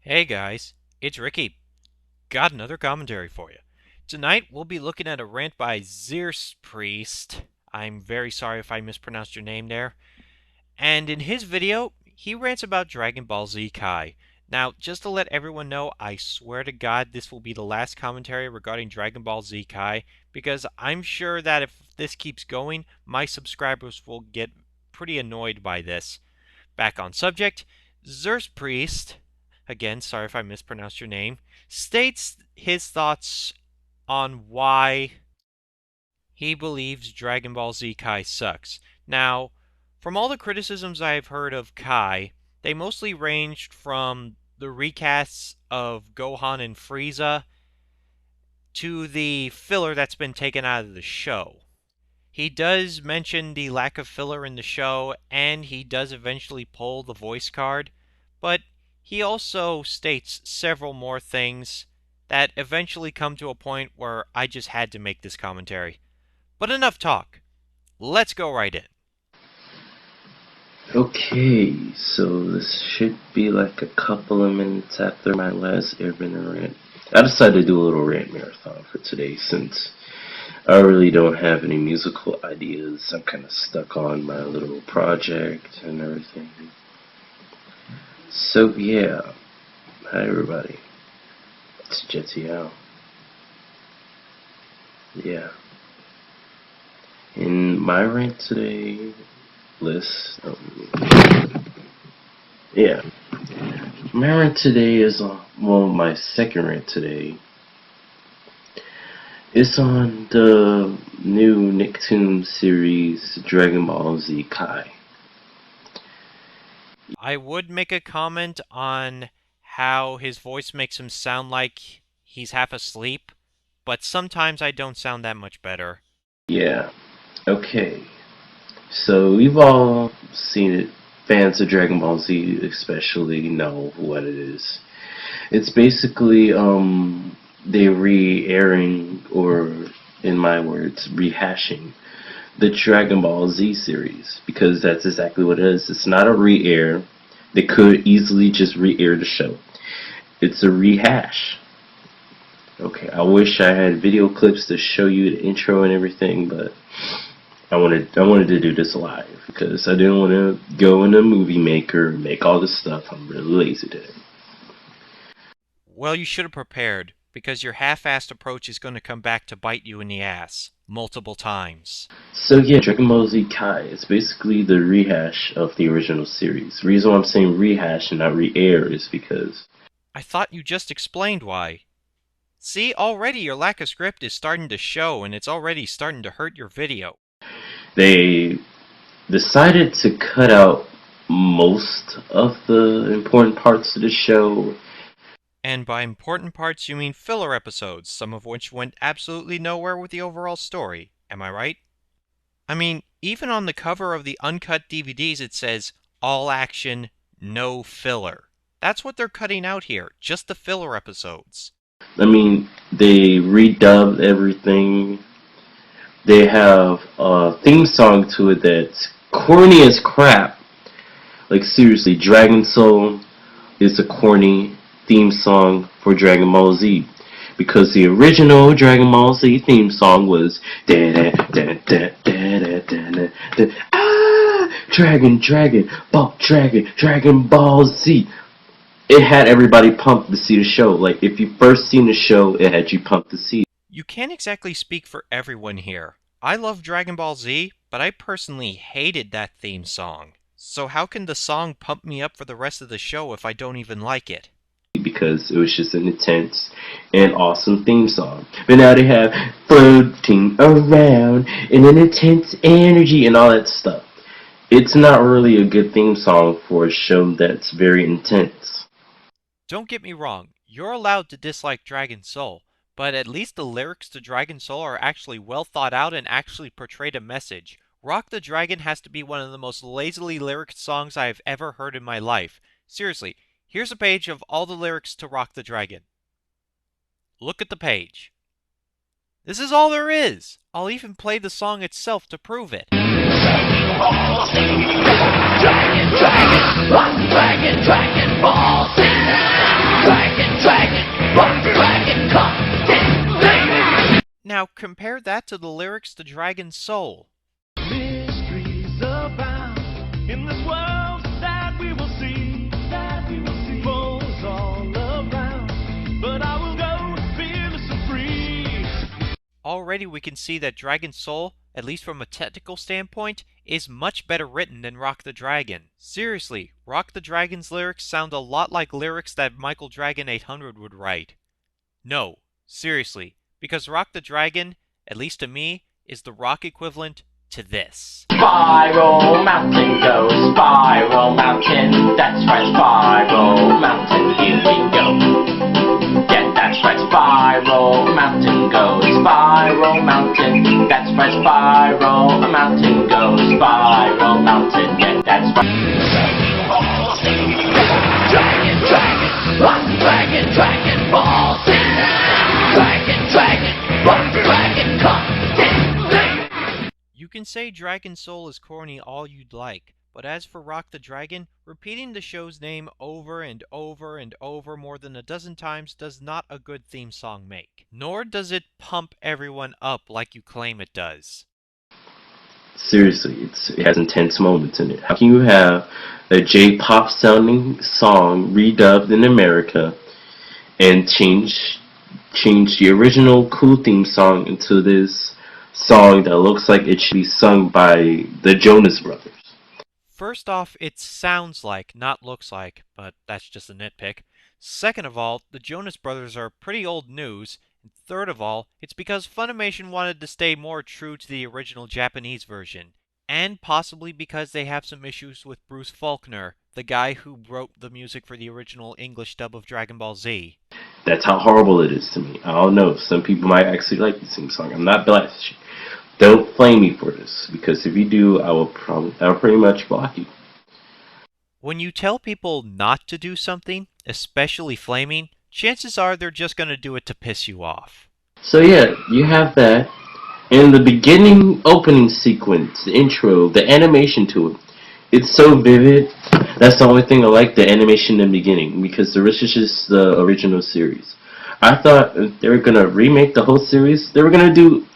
Hey guys, it's Ricky. Got another commentary for you. Tonight we'll be looking at a rant by xercespriest. I'm very sorry if I mispronounced your name there. And in his video, he rants about Dragon Ball Z Kai. Now, just to let everyone know, I swear to God this will be the last commentary regarding Dragon Ball Z Kai, because I'm sure that if this keeps going, my subscribers will get pretty annoyed by this. Back on subject, xercespriest, again, sorry if I mispronounced your name, states his thoughts on why he believes Dragon Ball Z Kai sucks. Now, from all the criticisms I've heard of Kai, they mostly ranged from the recasts of Gohan and Frieza to the filler that's been taken out of the show. He does mention the lack of filler in the show, and he does eventually pull the voice card, but he also states several more things that eventually come to a point where I just had to make this commentary. But enough talk. Let's go right in. Okay, so this should be like a couple of minutes after my last Airbender rant. I decided to do a little rant marathon for today since I really don't have any musical ideas. I'm kind of stuck on my little project and everything. So yeah, hi everybody, it's Jetty Out. Yeah, in my rant today list, yeah, my rant today is my second rant today is on the new Nicktoons series Dragon Ball Z Kai. I would make a comment on how his voice makes him sound like he's half asleep, but sometimes I don't sound that much better. Yeah, okay. So we've all seen it. Fans of Dragon Ball Z especially know what it is. It's basically they re-airing, or in my words, rehashing the Dragon Ball Z series, because that's exactly what it is. It's not a re-air. They could easily just re-air the show. It's a rehash. Okay, I wish I had video clips to show you the intro and everything, but I wanted to do this live because I didn't want to go in a movie maker and make all this stuff. I'm really lazy today. Well, you should have prepared, because your half-assed approach is going to come back to bite you in the ass multiple times. So yeah, Dragon Ball Z Kai is basically the rehash of the original series. The reason why I'm saying rehash and not re-air is because I thought you just explained why. See, already your lack of script is starting to show, and it's already starting to hurt your video. they decided to cut out most of the important parts of the show. And by important parts, you mean filler episodes, some of which went absolutely nowhere with the overall story. Am I right? I mean, even on the cover of the uncut DVDs it says, all action, no filler. That's what they're cutting out here, just the filler episodes. I mean, they redubbed everything. They have a theme song to it that's corny as crap. Like seriously, Dragon Soul is a corny theme song for Dragon Ball Z, because the original Dragon Ball Z theme song was Dragon Ball Z. It had everybody pumped to see the show. Like if you first seen the show, it had you pumped to see. You can't exactly speak for everyone here. I love Dragon Ball Z, but I personally hated that theme song. So how can the song pump me up for the rest of the show if I don't even like it? Because it was just an intense and awesome theme song. But now they have floating around in an intense energy and all that stuff. It's not really a good theme song for a show that's very intense. Don't get me wrong, you're allowed to dislike Dragon Soul, but at least the lyrics to Dragon Soul are actually well thought out and actually portrayed a message. Rock the Dragon has to be one of the most lazily lyric songs I have ever heard in my life. Seriously, here's a page of all the lyrics to Rock the Dragon. Look at the page. This is all there is. I'll even play the song itself to prove it. Dragon, Dragon, Dragon Ball Z. Now compare that to the lyrics to Dragon Soul. Mysteries abound in this world that we will see. Foes all around, but I will go fearless and free. Already we can see that Dragon Soul, at least from a technical standpoint, is much better written than Rock the Dragon. Seriously, Rock the Dragon's lyrics sound a lot like lyrics that Michael Dragon 800 would write. No, seriously, because Rock the Dragon, at least to me, is the rock equivalent to this. Spiral mountain goes, spiral mountain, that's right, spiral mountain, here we go. Yeah, that's right, spiral mountain goes, spiral mountain, that's right, spiral mountain goes, spiral mountain, yeah, that's right. Dragon, dragon, dragon, dragon, ball, dragon, dragon, dragon, come. You can say Dragon Soul is corny all you'd like, but as for Rock the Dragon, repeating the show's name over and over and over more than a dozen times does not a good theme song make. Nor does it pump everyone up like you claim it does. Seriously, it has intense moments in it. How can you have a J-pop sounding song redubbed in America and change the original cool theme song into this song that looks like it should be sung by the Jonas Brothers? First off, it sounds like, not looks like, but that's just a nitpick. Second of all, the Jonas Brothers are pretty old news. And third of all, it's because Funimation wanted to stay more true to the original Japanese version. And possibly because they have some issues with Bruce Faulkner, the guy who wrote the music for the original English dub of Dragon Ball Z. That's how horrible it is to me. I don't know. Some people might actually like the theme song. I'm not blasting. Don't flame me for this, because if you do, I'll pretty much block you. When you tell people not to do something, especially flaming, chances are they're just going to do it to piss you off. So yeah, you have that. In the beginning opening sequence, the intro, the animation to it, it's so vivid. That's the only thing I like, the animation in the beginning, because the rest is just the original series. I thought if they were going to remake the whole series, they were going to do...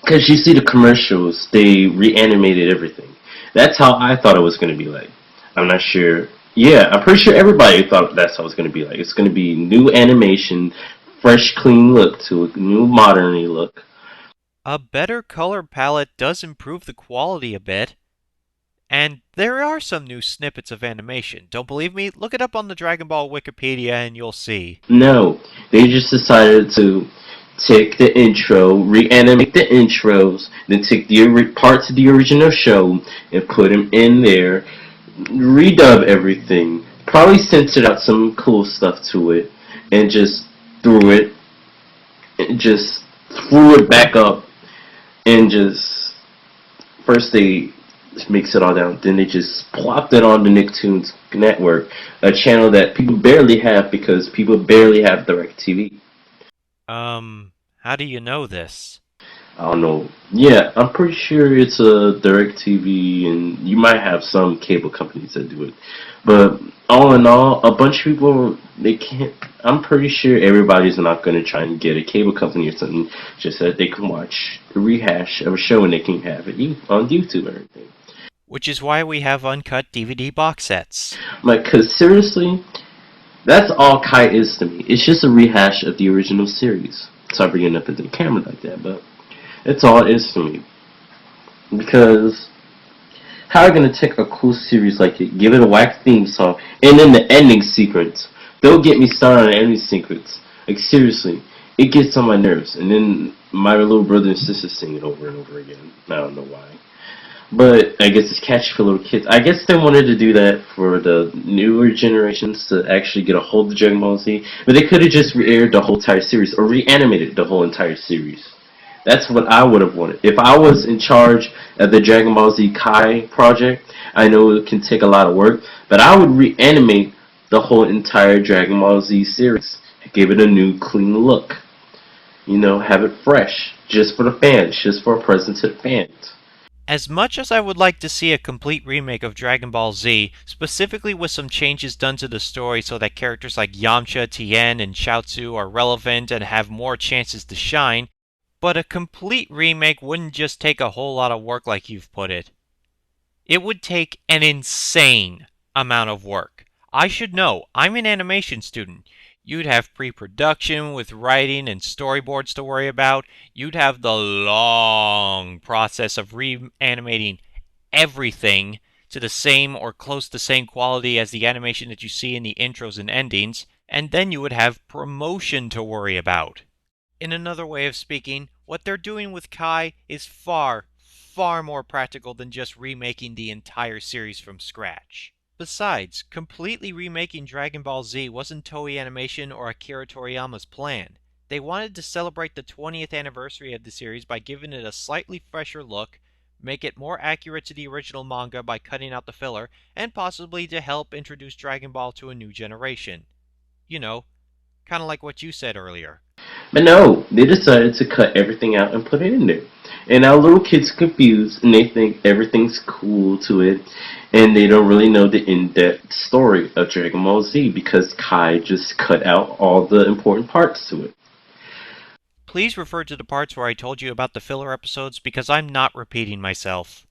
Because you see the commercials, they reanimated everything. That's how I thought it was going to be like. I'm not sure. Yeah, I'm pretty sure everybody thought that's how it's going to be like. It's going to be new animation, fresh, clean look to a new modern look. A better color palette does improve the quality a bit. And there are some new snippets of animation. Don't believe me? Look it up on the Dragon Ball Wikipedia and you'll see. No, they just decided to take the intro, reanimate the intros, then take the parts of the original show and put them in there, redub everything, probably censored out some cool stuff to it, and just threw it back up, and just first they mix it all down, then they just plopped it on the Nicktoons network, a channel that people barely have because people barely have DirecTV. How do you know this? I don't know. Yeah, I'm pretty sure it's a DirecTV, and you might have some cable companies that do it. But all in all, a bunch of people, they can't... I'm pretty sure everybody's not going to try and get a cable company or something just so that they can watch a rehash of a show and they can have it on YouTube and everything. Which is why we have uncut DVD box sets. Like, because seriously, that's all Kai is to me. It's just a rehash of the original series. Sorry for getting up into the camera like that, but it's all it is to me. Because how are you going to take a cool series like it, give it a whack theme song, and then the ending sequence? Don't get me started on the ending sequence. Like, seriously, it gets on my nerves. And then my little brother and sister sing it over and over again. I don't know why. But I guess it's catchy for little kids. I guess they wanted to do that for the newer generations to actually get a hold of Dragon Ball Z. But they could have just re-aired the whole entire series or reanimated the whole entire series. That's what I would have wanted. If I was in charge of the Dragon Ball Z Kai project, I know it can take a lot of work, but I would reanimate the whole entire Dragon Ball Z series. Give it a new, clean look. You know, have it fresh. Just for the fans. Just for a present to the fans. As much as I would like to see a complete remake of Dragon Ball Z, specifically with some changes done to the story so that characters like Yamcha, Tien, and Chaozu are relevant and have more chances to shine, But a complete remake wouldn't just take a whole lot of work like you've put it. It would take an insane amount of work. I should know. I'm an animation student. You'd have pre-production with writing and storyboards to worry about. You'd have the long process of reanimating everything to the same or close to same quality as the animation that you see in the intros and endings. And then you would have promotion to worry about. In another way of speaking, what they're doing with Kai is far, far more practical than just remaking the entire series from scratch. Besides, completely remaking Dragon Ball Z wasn't Toei Animation or Akira Toriyama's plan. They wanted to celebrate the 20th anniversary of the series by giving it a slightly fresher look, make it more accurate to the original manga by cutting out the filler, and possibly to help introduce Dragon Ball to a new generation. You know, kind of like what you said earlier. But no, they decided to cut everything out and put it in there. And now little kids are confused and they think everything's cool to it, and they don't really know the in-depth story of Dragon Ball Z because Kai just cut out all the important parts to it. Please refer to the parts where I told you about the filler episodes because I'm not repeating myself.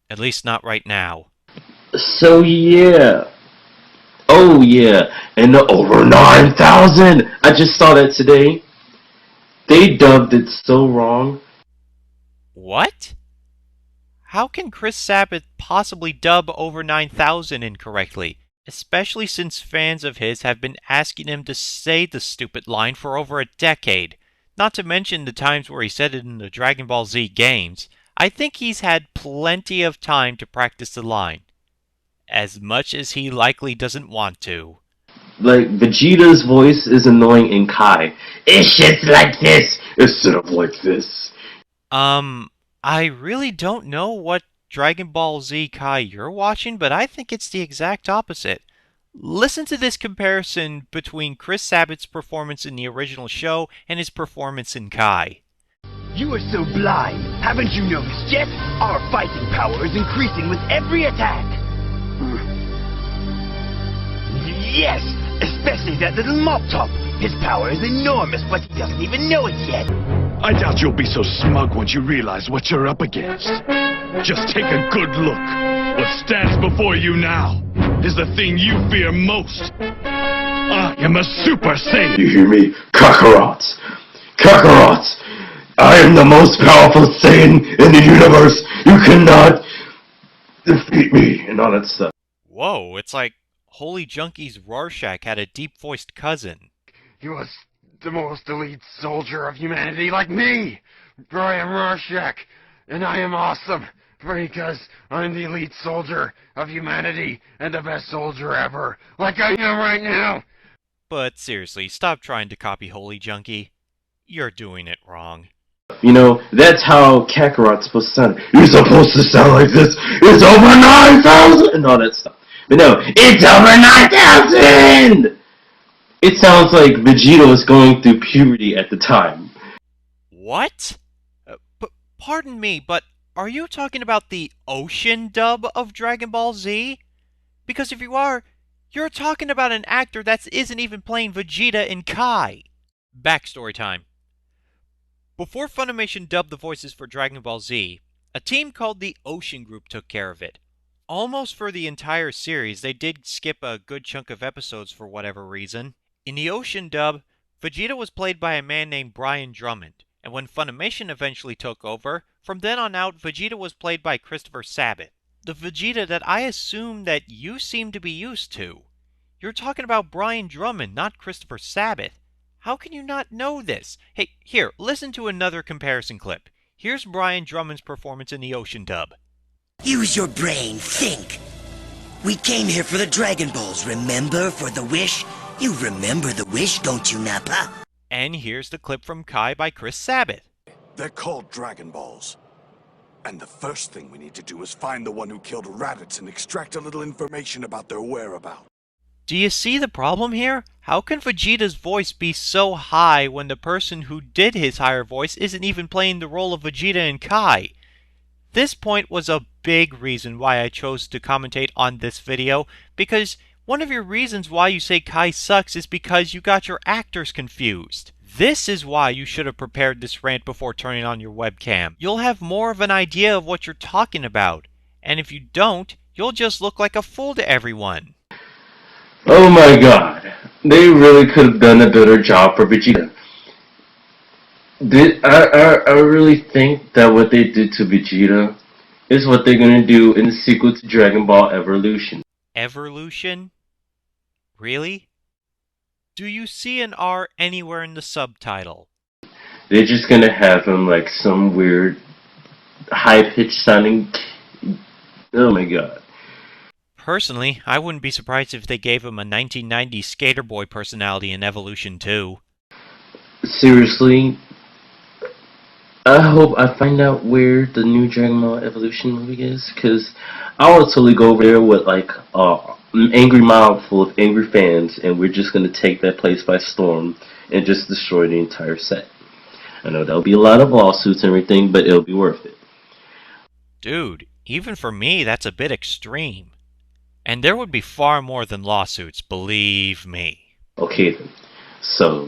At least not right now. So yeah. Oh yeah, and the over 9,000! I just saw that today. They dubbed it so wrong. What? How can Chris Sabat possibly dub over 9,000 incorrectly? Especially since fans of his have been asking him to say the stupid line for over a decade. Not to mention the times where he said it in the Dragon Ball Z games. I think he's had plenty of time to practice the line. As much as he likely doesn't want to. Like, Vegeta's voice is annoying in Kai. It's shit's like this instead of like this. I really don't know what Dragon Ball Z Kai you're watching, but I think it's the exact opposite. Listen to this comparison between Chris Sabat's performance in the original show and his performance in Kai. You are so blind. Haven't you noticed yet? Our fighting power is increasing with every attack. Yes, especially that little mop top. His power is enormous, but he doesn't even know it yet. I doubt you'll be so smug once you realize what you're up against. Just take a good look. What stands before you now is the thing you fear most. I am a Super Saiyan. You hear me? Kakarot! Kakarot! I am the most powerful Saiyan in the universe! You cannot defeat me! And all that stuff. Whoa, it's like Holy Junkie's Rorschach had a deep-voiced cousin. You are the most elite soldier of humanity like me. For I am Rorschach, and I am awesome. Because I'm the elite soldier of humanity and the best soldier ever. Like I am right now. But seriously, stop trying to copy Holy Junkie. You're doing it wrong. You know, that's how Kakarot's supposed to sound. You're supposed to sound like this. It's over 9,000! And all that stuff. But no, it's over 9,000! It sounds like Vegeta was going through puberty at the time. What? Pardon me, but are you talking about the Ocean dub of Dragon Ball Z? Because if you are, you're talking about an actor that isn't even playing Vegeta in Kai. Backstory time. Before Funimation dubbed the voices for Dragon Ball Z, a team called the Ocean Group took care of it. Almost for the entire series, they did skip a good chunk of episodes for whatever reason. In the Ocean dub, Vegeta was played by a man named Brian Drummond, and when Funimation eventually took over, from then on out, Vegeta was played by Christopher Sabat. The Vegeta that I assume that you seem to be used to. You're talking about Brian Drummond, not Christopher Sabat. How can you not know this? Hey, here, listen to another comparison clip. Here's Brian Drummond's performance in the Ocean dub. Use your brain, think. We came here for the Dragon Balls, remember? For the wish? You remember the wish, don't you, Nappa? And here's the clip from Kai by Chris Sabat. They're called Dragon Balls. And the first thing we need to do is find the one who killed Raditz and extract a little information about their whereabouts. Do you see the problem here? How can Vegeta's voice be so high when the person who did his higher voice isn't even playing the role of Vegeta in Kai? This point was a big reason why I chose to commentate on this video, because one of your reasons why you say Kai sucks is because you got your actors confused. This is why you should have prepared this rant before turning on your webcam. You'll have more of an idea of what you're talking about. And if you don't, you'll just look like a fool to everyone. Oh my god. They really could have done a better job for Vegeta. I really think that what they did to Vegeta is what they're gonna do in the sequel to Dragon Ball Evolution. Evolution? Really? Do you see an R anywhere in the subtitle? They're just gonna have him like some weird high-pitched sounding. Oh my god. Personally, I wouldn't be surprised if they gave him a 1990s skater boy personality in Evolution 2. Seriously, I hope I find out where the new Dragon Ball Evolution movie is, because I would totally go over there with like an angry mob full of angry fans, and we're just gonna take that place by storm and just destroy the entire set. I know there'll be a lot of lawsuits and everything, but it'll be worth it. Dude, even for me, that's a bit extreme. And there would be far more than lawsuits, believe me. Okay then. So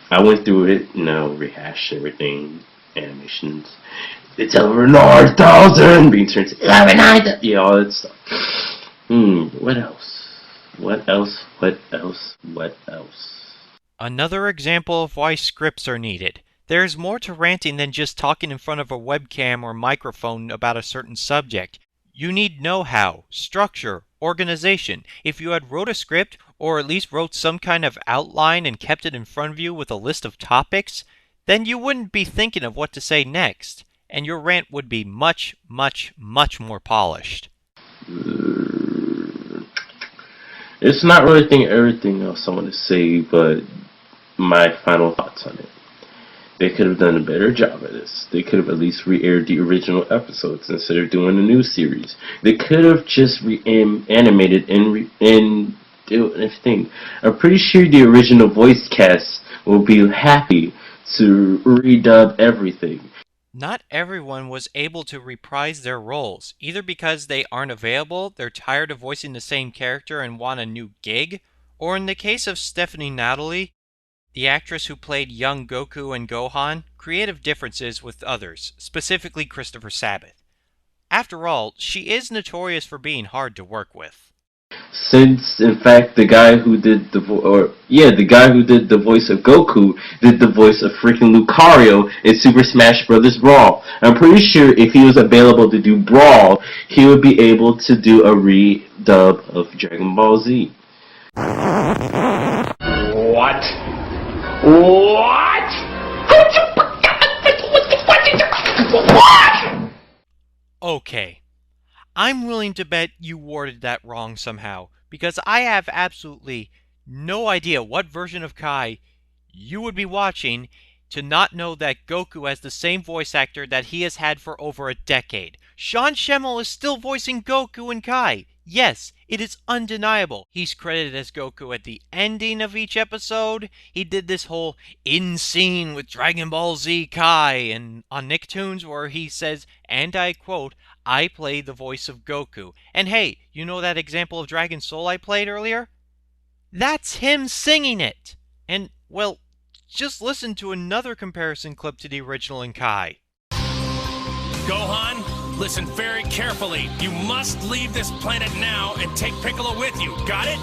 I went through it, rehashed everything, animations. It's over 9,000 being turned to 11,000. Yeah, all that stuff. What else? What else? What else? What else? Another example of why scripts are needed. There's more to ranting than just talking in front of a webcam or microphone about a certain subject. You need know-how, structure, organization. If you had wrote a script, or at least wrote some kind of outline and kept it in front of you with a list of topics, then you wouldn't be thinking of what to say next, and your rant would be much, much, much more polished. It's not really everything else I want to say, but my final thoughts on it. They could have done a better job of this. They could have at least re-aired the original episodes instead of doing a new series. They could have just animated and do everything. I'm pretty sure the original voice cast will be happy to redub everything. Not everyone was able to reprise their roles, either because they aren't available, they're tired of voicing the same character and want a new gig, or in the case of Stephanie Natalie, the actress who played young Goku and Gohan, creative differences with others, specifically Christopher Sabat. After all, she is notorious for being hard to work with. Since, in fact, the guy who did the voice of Goku did the voice of freaking Lucario in Super Smash Bros. Brawl. I'm pretty sure if he was available to do Brawl, he would be able to do a redub of Dragon Ball Z. What? What? What? Okay. I'm willing to bet you worded that wrong somehow, because I have absolutely no idea what version of Kai you would be watching to not know that Goku has the same voice actor that he has had for over a decade. Sean Schemmel is still voicing Goku and Kai. Yes, it is undeniable. He's credited as Goku at the ending of each episode. He did this whole in scene with Dragon Ball Z Kai and on Nicktoons where he says, and I quote, "I play the voice of Goku." And hey, you know that example of Dragon Soul I played earlier? That's him singing it! And, well, just listen to another comparison clip to the original in Kai. Gohan, listen very carefully. You must leave this planet now and take Piccolo with you. Got it?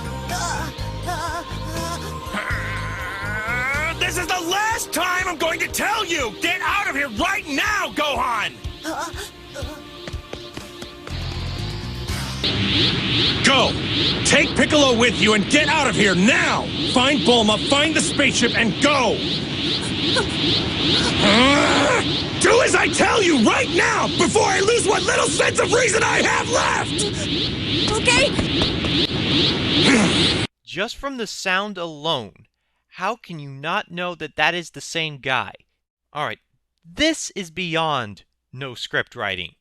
This is the last time I'm going to tell you! Get out of here right now, Gohan! Go! Take Piccolo with you and get out of here now! Find Bulma, find the spaceship, and go! Do as I tell you right now, before I lose what little sense of reason I have left! Okay? Just from the sound alone, how can you not know that that is the same guy? Alright, this is beyond no script writing.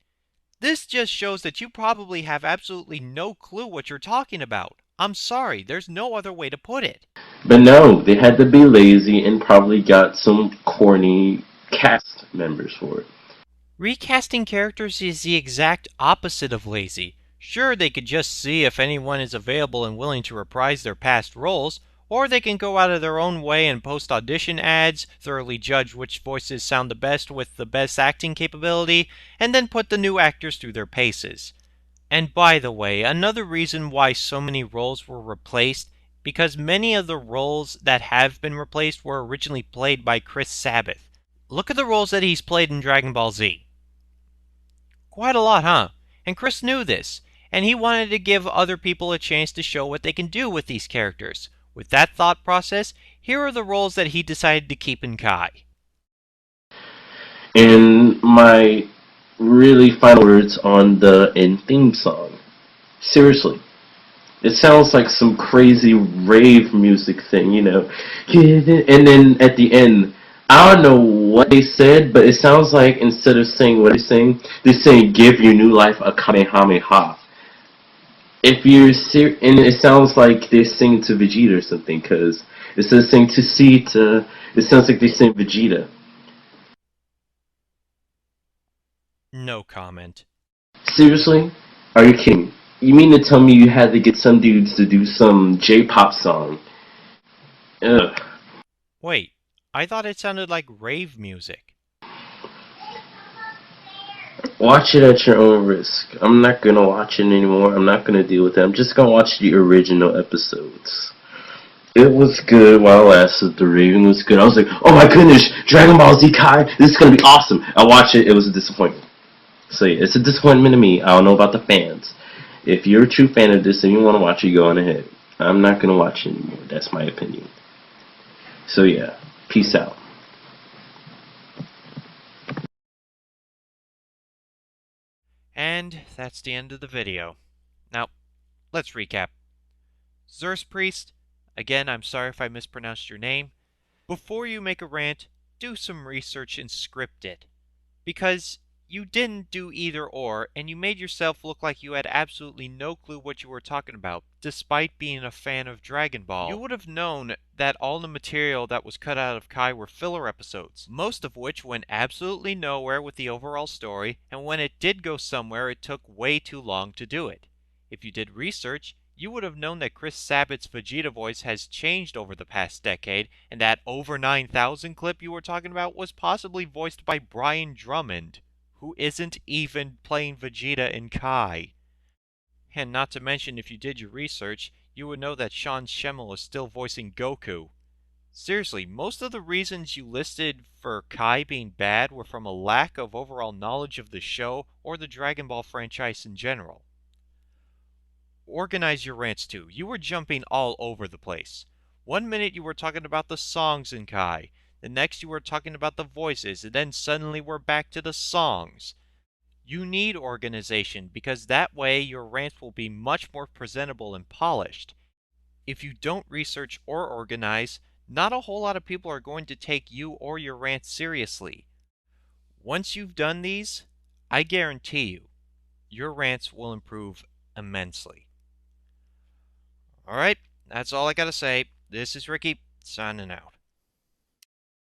This just shows that you probably have absolutely no clue what you're talking about. I'm sorry, there's no other way to put it. But no, they had to be lazy and probably got some corny cast members for it. Recasting characters is the exact opposite of lazy. Sure, they could just see if anyone is available and willing to reprise their past roles, or they can go out of their own way and post audition ads, thoroughly judge which voices sound the best with the best acting capability, and then put the new actors through their paces. And by the way, another reason why so many roles were replaced, because many of the roles that have been replaced were originally played by Chris Sabat. Look at the roles that he's played in Dragon Ball Z. Quite a lot, huh? And Chris knew this, and he wanted to give other people a chance to show what they can do with these characters. With that thought process, here are the roles that he decided to keep in Kai. And my really final words on the end theme song. Seriously. It sounds like some crazy rave music thing, you know. And then at the end, I don't know what they said, but it sounds like instead of saying what they're saying give your new life a Kamehameha. If you're and it sounds like they're singing to Vegeta or something, because instead of saying to Sita, it sounds like they're saying Vegeta. No comment. Seriously? Are you kidding? You mean to tell me you had to get some dudes to do some J-pop song? Ugh. Wait, I thought it sounded like rave music. Watch it at your own risk. I'm not gonna watch it anymore. I'm not gonna deal with it. I'm just gonna watch the original episodes. It was good while it lasted. The raving was good. I was like, oh my goodness, Dragon Ball Z Kai, this is gonna be awesome. I watched it, it was a disappointment. So yeah, it's a disappointment to me. I don't know about the fans. If you're a true fan of this and you want to watch it, go on ahead. I'm not gonna watch it anymore. That's my opinion. So yeah, peace out. And that's the end of the video. Now, let's recap. xercespriest, again, I'm sorry if I mispronounced your name. Before you make a rant, do some research and script it. Because you didn't do either or, and you made yourself look like you had absolutely no clue what you were talking about, despite being a fan of Dragon Ball. You would have known that all the material that was cut out of Kai were filler episodes, most of which went absolutely nowhere with the overall story, and when it did go somewhere, it took way too long to do it. If you did research, you would have known that Chris Sabat's Vegeta voice has changed over the past decade, and that over 9,000 clip you were talking about was possibly voiced by Brian Drummond, who isn't even playing Vegeta in Kai. And not to mention, if you did your research, you would know that Sean Schemmel is still voicing Goku. Seriously, most of the reasons you listed for Kai being bad were from a lack of overall knowledge of the show or the Dragon Ball franchise in general. Organize your rants too. You were jumping all over the place. 1 minute you were talking about the songs in Kai, the next you were talking about the voices, and then suddenly we're back to the songs. You need organization, because that way your rants will be much more presentable and polished. If you don't research or organize, not a whole lot of people are going to take you or your rants seriously. Once you've done these, I guarantee you, your rants will improve immensely. Alright, that's all I gotta say. This is Ricky, signing out.